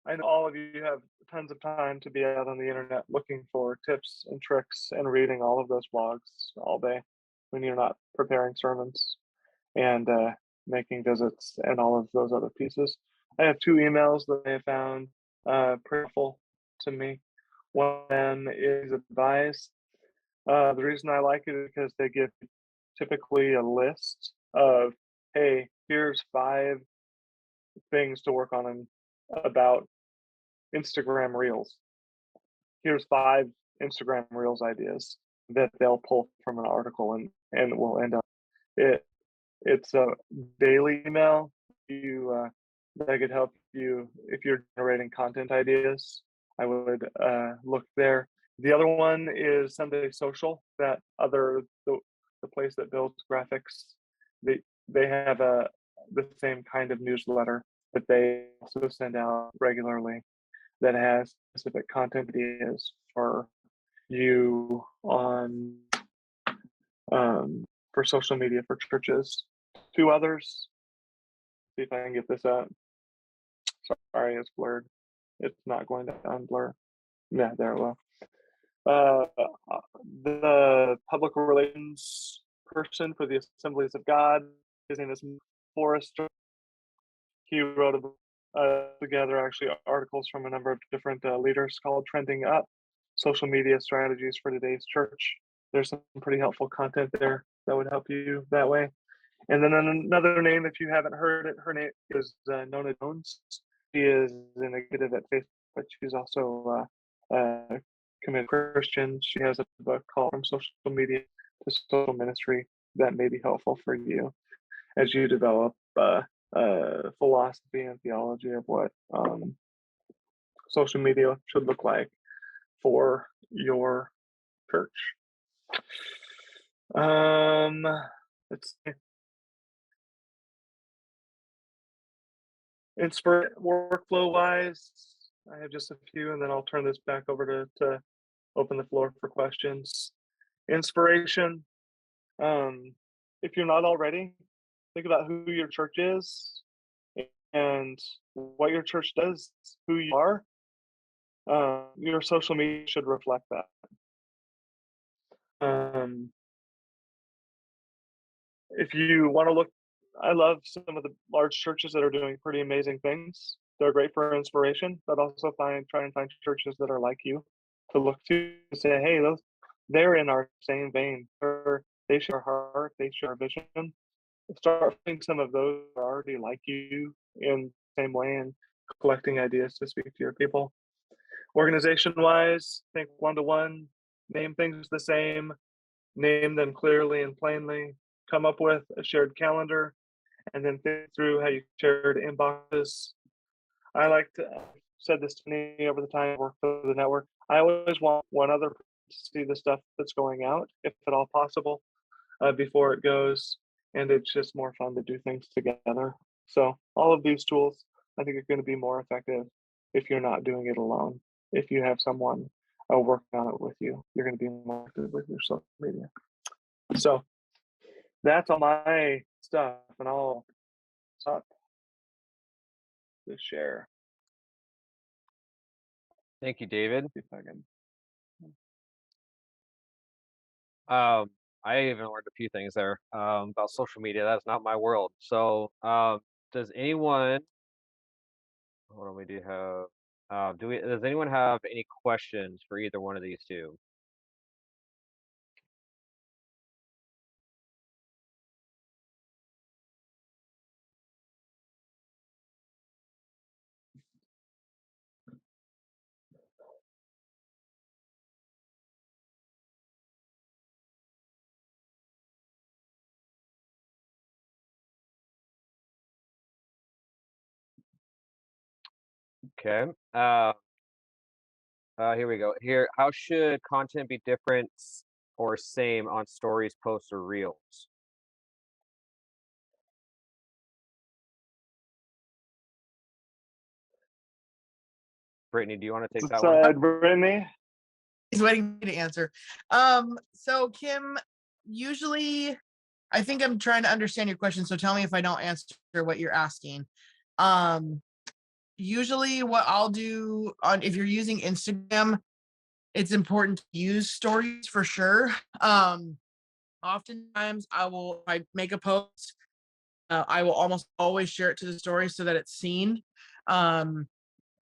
know all of you have tons of time to be out on the internet looking for tips and tricks and reading all of those blogs all day when you're not preparing sermons and making visits and all of those other pieces. I have 2 emails that I have found pretty helpful to me. One is advice. The reason I like it is because they give typically a list of, hey, here's 5 things to work on about Instagram Reels. Here's 5 Instagram Reels ideas that they'll pull from an article and will end up. It's a daily email. That could help you if you're generating content ideas. I would look there. The other one is Sunday Social. The place that builds graphics. They have the same kind of newsletter that they also send out regularly that has specific content ideas for you on for social media for churches. 2 others. See if I can get this up. Sorry, it's blurred. It's not going to unblur. Yeah, there it will. The public relations person for the Assemblies of God, his name is Forrester. He wrote together actually articles from a number of different leaders called Trending Up, Social Media Strategies for Today's Church. There's some pretty helpful content there that would help you that way. And then another name, if you haven't heard it, her name is Nona Jones. She is an executive at Facebook, but she's also committed Christian. She has a book called From Social Media to Social Ministry that may be helpful for you as you develop philosophy and theology of what social media should look like for your church. Let's see. Workflow wise, I have just a few, and then I'll turn this back over to open the floor for questions. Inspiration. If you're not already, think about who your church is and what your church does, who you are. Your social media should reflect that. If you want to look, I love some of the large churches that are doing pretty amazing things. They're great for inspiration, but also try and find churches that are like you to look to and say, hey, they're in our same vein. They share our heart, they share our vision. Start finding some of those who are already like you in the same way and collecting ideas to speak to your people. Organization wise, think one-to-one, name things the same, name them clearly and plainly, come up with a shared calendar, and then think through how you shared inboxes. I like to, I've said this to me over the time I work for the network, I always want one other person to see the stuff that's going out, if at all possible, before it goes. And it's just more fun to do things together. So all of these tools, I think, are going to be more effective if you're not doing it alone. If you have someone working on it with you, you're going to be more effective with your social media. So that's all my stuff, and I'll stop to share. Thank you, David. See if I can. I even learned a few things there about social media. That's not my world. So, does anyone? What do we do have? Does anyone have any questions for either one of these two? Okay. Here we go. Here, how should content be different or same on stories, posts, or reels? Brittany, do you want to take that one? Brittany. He's waiting for me to answer. So Kim, usually, I think I'm trying to understand your question. So tell me if I don't answer what you're asking. Usually, what I'll do if you're using Instagram, it's important to use stories for sure. Oftentimes, if I make a post, I will almost always share it to the story so that it's seen.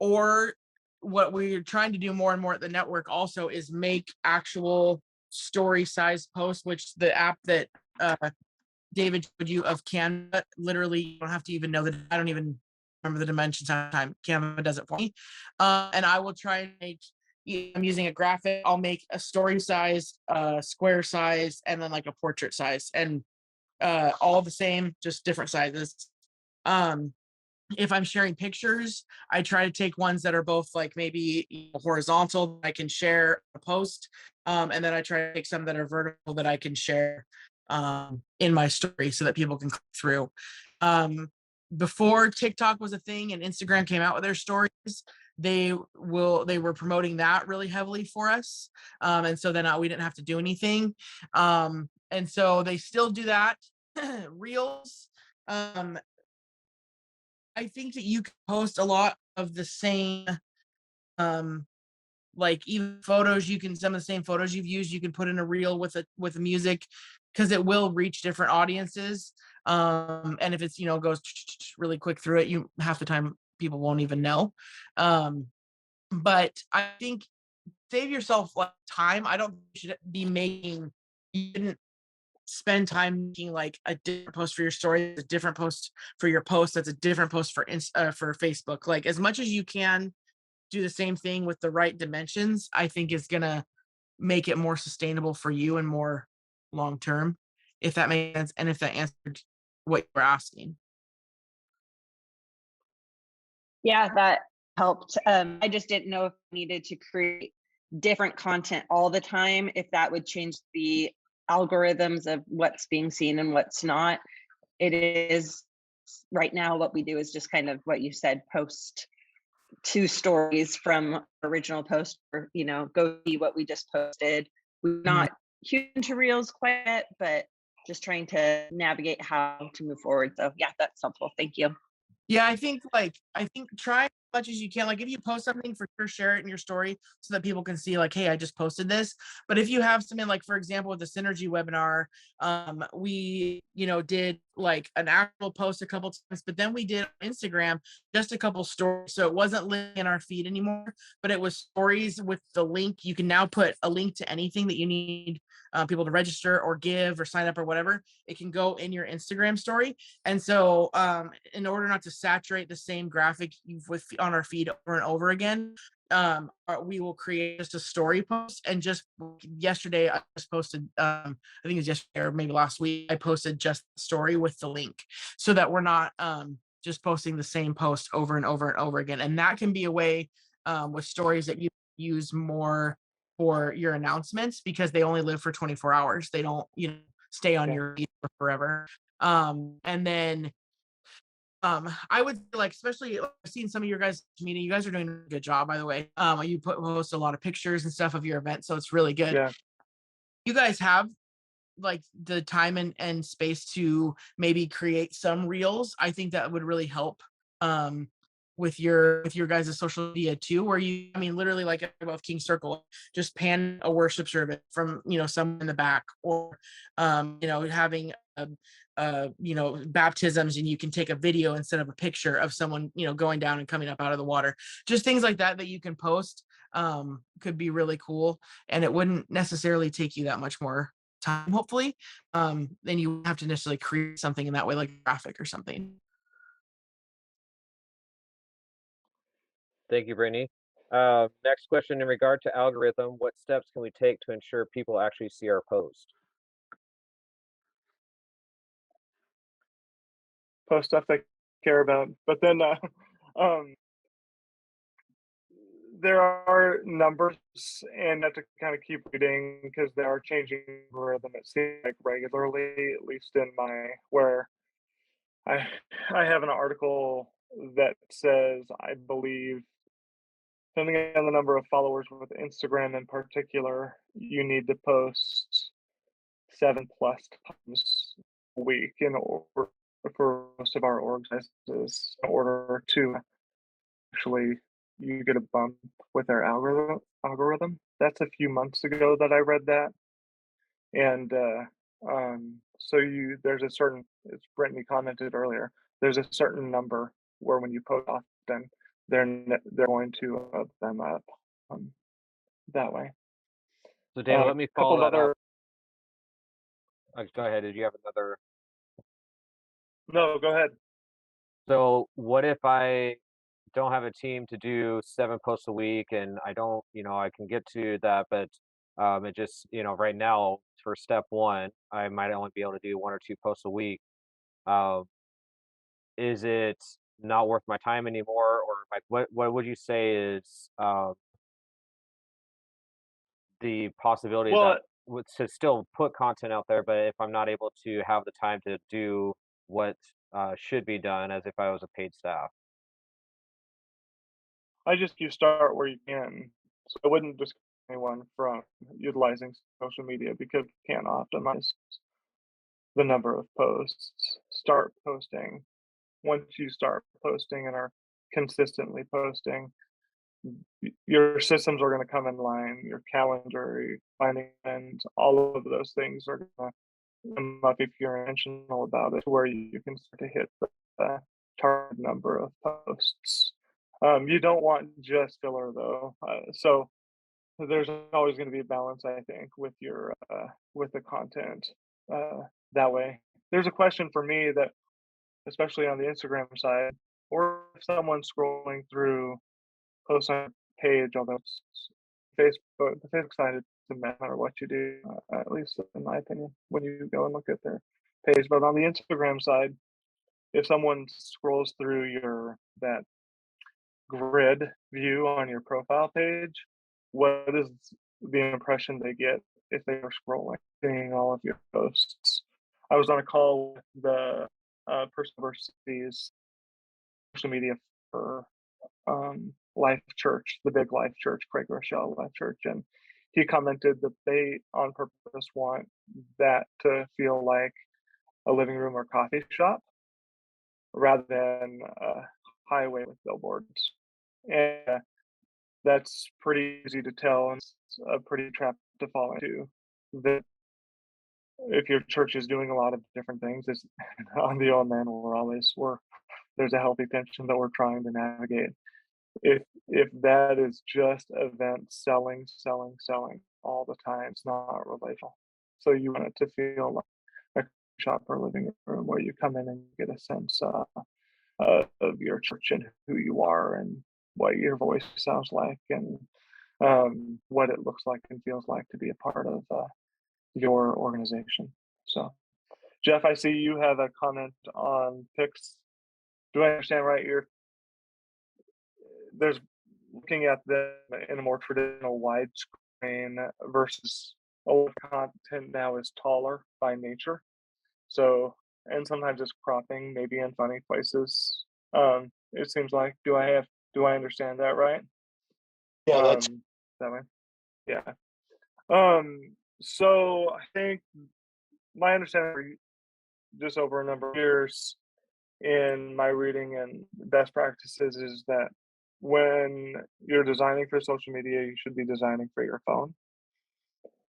Or what we're trying to do more and more at the network also is make actual story size posts, which the app that David showed you of Canva, literally you don't have to even know that. I don't even remember the dimensions at the time. Canva does it for me. And I will try and make, I'm using a graphic, I'll make a story size, square size, and then like a portrait size, and all the same, just different sizes. If I'm sharing pictures, I try to take ones that are both like maybe horizontal that I can share a post, and then I try to take some that are vertical that I can share in my story so that people can click through. Before TikTok was a thing and Instagram came out with their stories, they were promoting that really heavily for us, and so then we didn't have to do anything, and so they still do that. Reels. I think that you can post a lot of the same, like even photos. You can, some of the same photos you've used, you can put in a reel with music, because it will reach different audiences. And if it's goes really quick through it, you half the time people won't even know. But I think save yourself like time. I don't think you should be making. You didn't spend time making like a different post for your story, a different post for your post, that's a different post for Facebook. Like as much as you can do the same thing with the right dimensions, I think is gonna make it more sustainable for you and more long term, if that makes sense, and if that answered what you were asking. Yeah, that helped. I just didn't know if I needed to create different content all the time, if that would change the algorithms of what's being seen and what's not. It is right now what we do is just kind of what you said, post 2 stories from original post, or go see what we just posted. We're not huge into reels quite yet, but just trying to navigate how to move forward. So yeah, that's helpful. Thank you. Yeah, I think try as much as you can. Like if you post something, for sure share it in your story so that people can see like, hey, I just posted this. But if you have something like, for example, with the Synergy webinar, we did like an actual post a couple times, but then we did on Instagram just a couple stories. So it wasn't linked in our feed anymore, but it was stories with the link. You can now put a link to anything that you need people to register or give or sign up or whatever. It can go in your Instagram story. And so in order not to saturate the same graphic on our feed over and over again, we will create just a story post. And just yesterday, I just posted, I think it was yesterday or maybe last week, I posted just the story with the link so that we're not just posting the same post over and over and over again. And that can be a way with stories that you use more for your announcements, because they only live for 24 hours. They don't, stay on your feed for forever. And then I would like, especially I've seen some of your guys' meeting. You guys are doing a good job, by the way. You post a lot of pictures and stuff of your event, so it's really good. Yeah. You guys have like the time and space to maybe create some reels. I think that would really help with your guys' social media too, where literally like about King Circle, just pan a worship service from someone in the back, or having baptisms, and you can take a video instead of a picture of someone going down and coming up out of the water. Just things like that you can post could be really cool, and it wouldn't necessarily take you that much more time, hopefully. Then you wouldn't have to necessarily create something in that way, like graphic or something. Thank you, Brittany. Next question, in regard to algorithm, what steps can we take to ensure people actually see our post? Post stuff they care about, but then there are numbers, and have to kind of keep reading because they are changing algorithm, it seems like, regularly, at least in where I have an article that says, I believe, depending on the number of followers with Instagram in particular, you need to post 7+ times a week in order for most of our organizations, in order to actually you get a bump with their algorithm. That's a few months ago that I read that. And so there's a certain, as Brittany commented earlier, there's a certain number where when you post often, they're going to them up that way. So Dan, let me follow that other. up. Go ahead. Did you have another? No, go ahead. So what if I don't have a team to do 7 posts a week, and I don't, I can get to that, but it just, right now for step 1, I might only be able to do 1 or 2 posts a week. Is it not worth my time anymore, or like what would you say is the possibility that to still put content out there, but if I'm not able to have the time to do what should be done as if I was a paid staff? You start where you can. So I wouldn't discourage anyone from utilizing social media because you can't optimize the number of posts. Start posting. Once you start posting and are consistently posting, your systems are going to come in line. Your calendar, finding and all of those things are going to come up if you're intentional about it, where you can start to hit the target number of posts. You don't want just filler though. So there's always going to be a balance, I think, with your with the content that way. There's a question for me that, especially on the Instagram side, or if someone's scrolling through posts on page, although the Facebook side doesn't matter what you do, at least in my opinion, when you go and look at their page. But on the Instagram side, if someone scrolls through that grid view on your profile page, what is the impression they get if they are scrolling, seeing all of your posts? I was on a call with the person who oversees social media for Life Church, the big Life Church, Craig Rochelle Life Church, and he commented that they on purpose want that to feel like a living room or coffee shop rather than a highway with billboards. And that's pretty easy to tell, and it's a pretty trap to fall into. That if your church is doing a lot of different things, it's on the old man, there's a healthy tension that we're trying to navigate. If that is just events selling all the time, it's not relational. So you want it to feel like a shop or living room where you come in and get a sense of your church and who you are and what your voice sounds like and what it looks like and feels like to be a part of your organization. So, Jeff, I see you have a comment on pics. Do I understand right? There's looking at them in a more traditional widescreen versus a lot of content now is taller by nature. So, and sometimes it's cropping, maybe in funny places. It seems like. Do I understand that right? Yeah, that's that way. Yeah. So I think my understanding just over a number of years in my reading and best practices is that when you're designing for social media, you should be designing for your phone.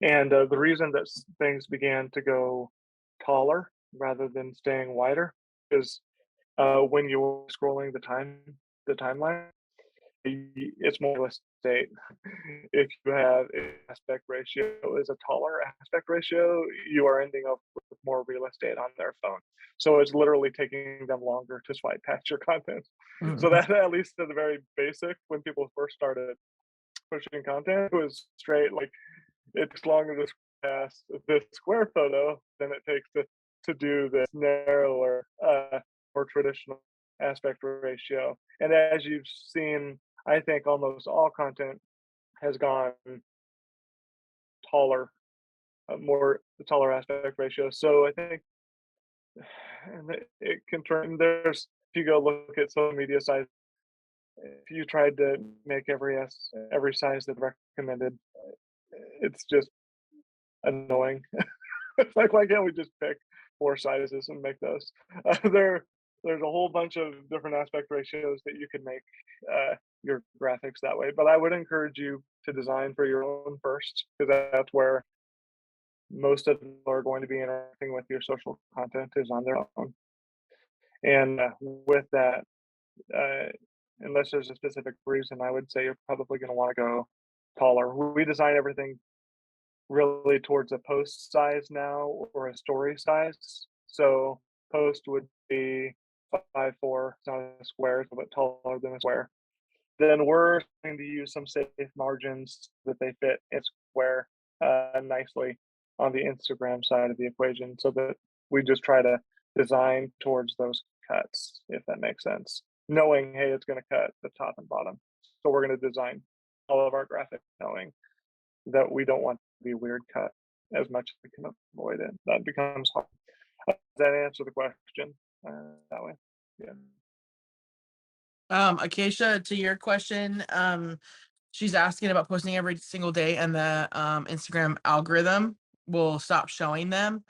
And the reason that things began to go taller rather than staying wider is when you're scrolling the timeline, it's more real estate. If you have an aspect ratio is a taller aspect ratio, you are ending up with more real estate on their phone. So it's literally taking them longer to swipe past your content. So that, at least at the very basic, when people first started pushing content, it was straight like it takes longer to pass this square photo than it takes to do this narrower, more traditional aspect ratio. And as you've seen, I think almost all content has gone taller, taller aspect ratio. So I think it can turn. If you go look at social media size, if you tried to make every size that's recommended, it's just annoying. It's like, why can't we just pick 4 sizes and make those? There's a whole bunch of different aspect ratios that you can make your graphics that way. But I would encourage you to design for your own first, because that's where most of them are going to be interacting with your social content is on their own. And with that, unless there's a specific reason, I would say you're probably going to want to go taller. We design everything really towards a post size now or a story size. So post would be 5'4", it's not a square, it's a bit taller than a square. Then we're going to use some safe margins that they fit in square nicely on the Instagram side of the equation, so that we just try to design towards those cuts, if that makes sense. Knowing, hey, it's going to cut the top and bottom. So we're going to design all of our graphics knowing that we don't want to be weird cut as much as we can avoid it. That becomes hard. Does that answer the question that way? Yeah. Acacia, to your question, she's asking about posting every single day and the Instagram algorithm will stop showing them.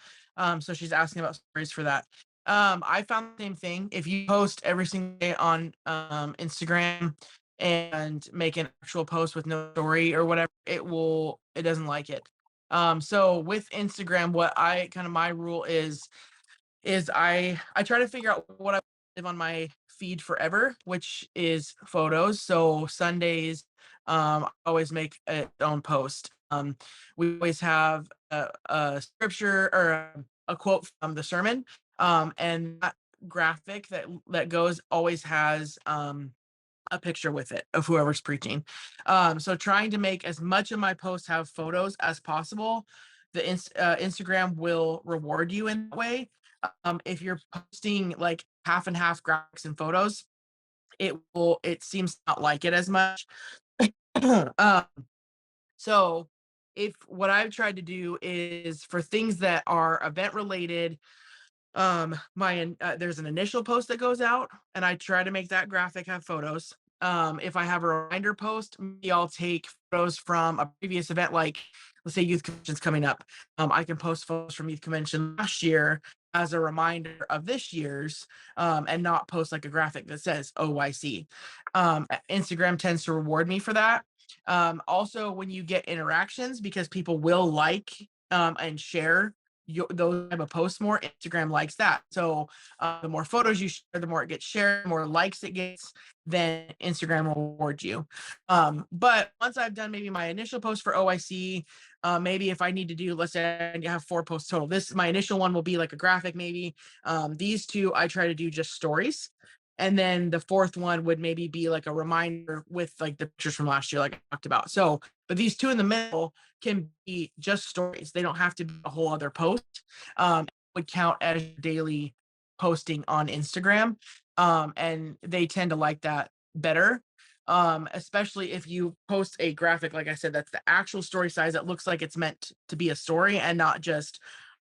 So she's asking about stories for that. I found the same thing. If you post every single day on Instagram and make an actual post with no story or whatever, it doesn't like it. So with Instagram, what my rule is I try to figure out what I live on my feed forever, which is photos. So Sundays, I always make its own post. We always have a scripture or a quote from the sermon, and that graphic that goes always has a picture with it of whoever's preaching. So trying to make as much of my posts have photos as possible. The Instagram will reward you in that way. If you're posting like half and half graphics and photos, it seems to not like it as much. um, so if what I've tried to do is for things that are event related, there's an initial post that goes out and I try to make that graphic have photos. If I have a reminder post, maybe I'll take photos from a previous event, like let's say youth convention's coming up. I can post photos from youth convention last year as a reminder of this year's, and not post like a graphic that says OYC. Instagram tends to reward me for that. Also, when you get interactions, because people will like and share those type of posts more, Instagram likes that. So the more photos you share, the more it gets shared, the more likes it gets, then Instagram will reward you. But once I've done maybe my initial post for OIC, maybe if I need to do, let's say I have 4 posts total, my initial one will be like a graphic maybe. These 2 I try to do just stories. And then the 4th one would maybe be like a reminder with like the pictures from last year, like I talked about. So, but these 2 in the middle can be just stories. They don't have to be a whole other post. Would count as daily posting on Instagram. And they tend to like that better. Especially if you post a graphic, like I said, that's the actual story size that looks like it's meant to be a story and not just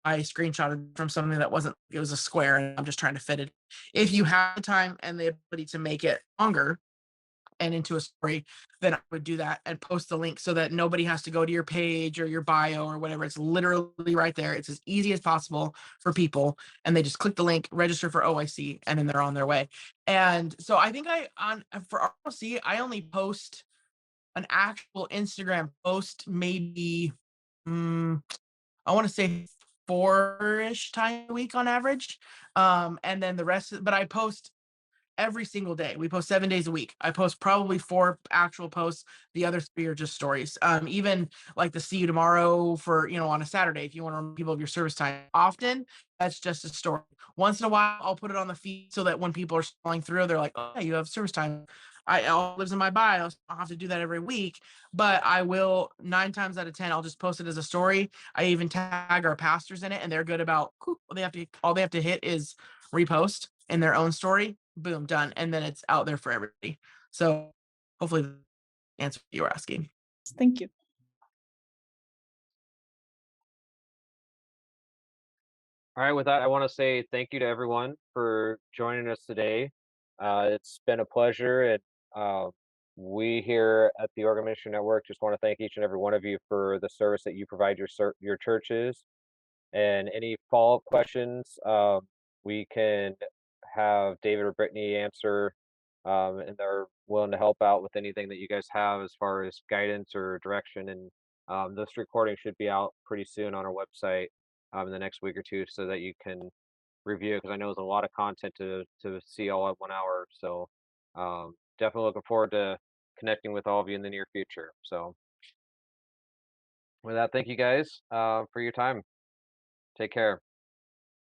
I screenshotted from something that wasn't, it was a square and I'm just trying to fit it. If you have the time and the ability to make it longer and into a story, then I would do that and post the link so that nobody has to go to your page or your bio or whatever. It's literally right there. It's as easy as possible for people. And they just click the link, register for OIC, and then they're on their way. And so I think for ROC, I only post an actual Instagram post maybe, I want to say 4-ish times a week on average. And then the rest, but I post every single day. We post 7 days a week. I post probably 4 actual posts. The other 3 are just stories. Even like the see you tomorrow for, on a Saturday, if you want to remind people of your service time, often that's just a story. Once in a while, I'll put it on the feed so that when people are scrolling through, they're like, oh, yeah, you have service time. It all lives in my bio. So I don't have to do that every week, but I will 9 times out of 10, I'll just post it as a story. I even tag our pastors in it and they're good about, all they have to hit is repost in their own story. Boom, done. And then it's out there for everybody. So hopefully the answer you were asking. Thank you. All right, with that, I want to say thank you to everyone for joining us today. It's been a pleasure, and we here at the Oregon Ministry Network just want to thank each and every one of you for the service that you provide your churches. And any follow-up questions, we can have David or Brittany answer, and they're willing to help out with anything that you guys have as far as guidance or direction. And this recording should be out pretty soon on our website in the next week or 2 so that you can review it, because I know there's a lot of content to see all at 1 hour. So definitely looking forward to connecting with all of you in the near future. So with that, thank you guys for your time. Take care.